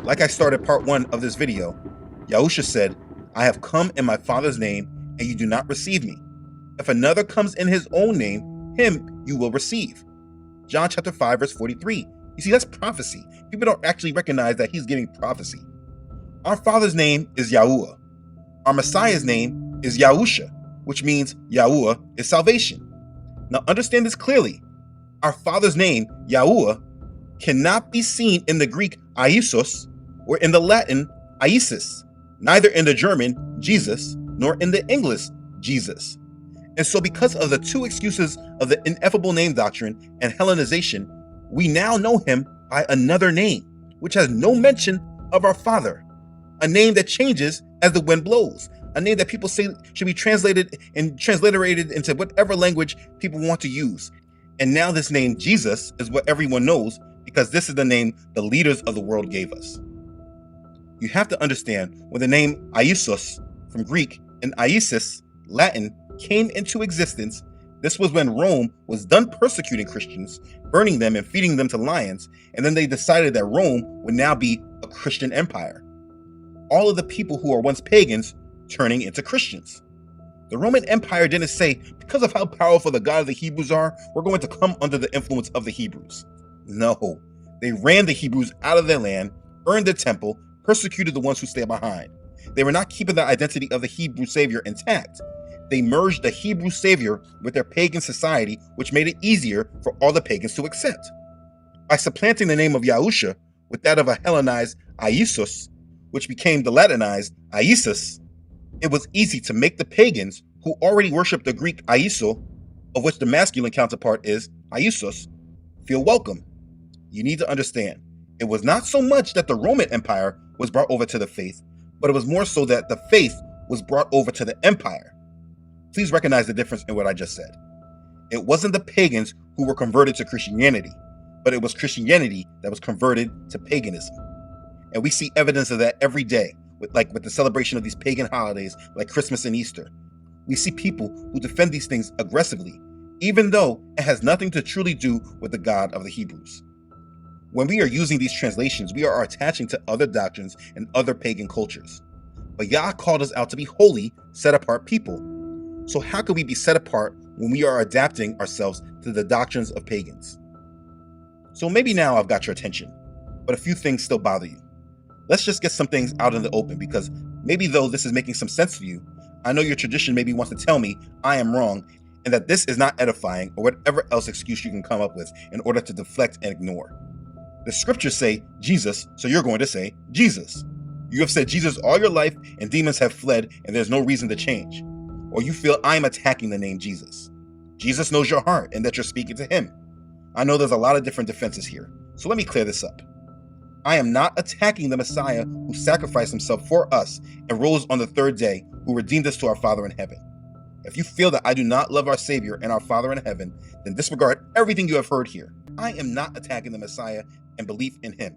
Like I started part 1 of this video, Yahusha said, I have come in my Father's name, and you do not receive me. If another comes in his own name, him you will receive. John chapter 5, verse 43. You see, that's prophecy. People don't actually recognize that he's giving prophecy. Our Father's name is Yahuah. Our Messiah's name is Yahusha, which means Yahuah is salvation. Now understand this clearly. Our Father's name, Yahuah, cannot be seen in the Greek Iesous or in the Latin Iesus, neither in the German Jesus nor in the English Jesus. And so because of the two excuses of the ineffable name doctrine and Hellenization, we now know him by another name, which has no mention of our Father, a name that changes as the wind blows, a name that people say should be translated and transliterated into whatever language people want to use. And now this name Jesus is what everyone knows because this is the name the leaders of the world gave us. You have to understand when the name Iesus from Greek and Iesus, Latin, came into existence, this was when Rome was done persecuting Christians, burning them and feeding them to lions, and then they decided that Rome would now be a Christian empire. All of the people who were once pagans turning into Christians. The Roman Empire didn't say, because of how powerful the God of the Hebrews are, we're going to come under the influence of the Hebrews. No, they ran the Hebrews out of their land, burned the temple, persecuted the ones who stayed behind. They were not keeping the identity of the Hebrew Savior intact. They merged the Hebrew Savior with their pagan society, which made it easier for all the pagans to accept. By supplanting the name of Yahusha with that of a Hellenized Iesus, which became the Latinized Iesus, it was easy to make the pagans who already worshiped the Greek Ieso, of which the masculine counterpart is Iesus, feel welcome. You need to understand, it was not so much that the Roman Empire was brought over to the faith, but it was more so that the faith was brought over to the empire. Please recognize the difference in what I just said. It wasn't the pagans who were converted to Christianity, but it was Christianity that was converted to paganism. And we see evidence of that every day, with the celebration of these pagan holidays like Christmas and Easter. We see people who defend these things aggressively, even though it has nothing to truly do with the God of the Hebrews. When we are using these translations, we are attaching to other doctrines and other pagan cultures. But Yah called us out to be holy, set-apart people. So how can we be set apart when we are adapting ourselves to the doctrines of pagans? So maybe now I've got your attention, but a few things still bother you. Let's just get some things out in the open, because maybe though this is making some sense to you, I know your tradition maybe wants to tell me I am wrong and that this is not edifying, or whatever else excuse you can come up with in order to deflect and ignore. The scriptures say Jesus, so you're going to say Jesus. You have said Jesus all your life and demons have fled and there's no reason to change. Or you feel I'm attacking the name Jesus. Jesus knows your heart and that you're speaking to him. I know there's a lot of different defenses here, so let me clear this up. I am not attacking the Messiah who sacrificed himself for us and rose on the third day, who redeemed us to our Father in heaven. If you feel that I do not love our Savior and our Father in heaven, then disregard everything you have heard here. I am not attacking the Messiah and belief in him.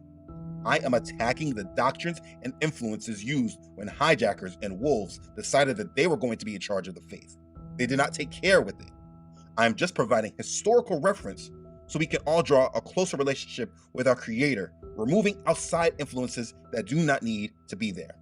I am attacking the doctrines and influences used when hijackers and wolves decided that they were going to be in charge of the faith. They did not take care with it. I am just providing historical reference so we can all draw a closer relationship with our Creator, removing outside influences that do not need to be there.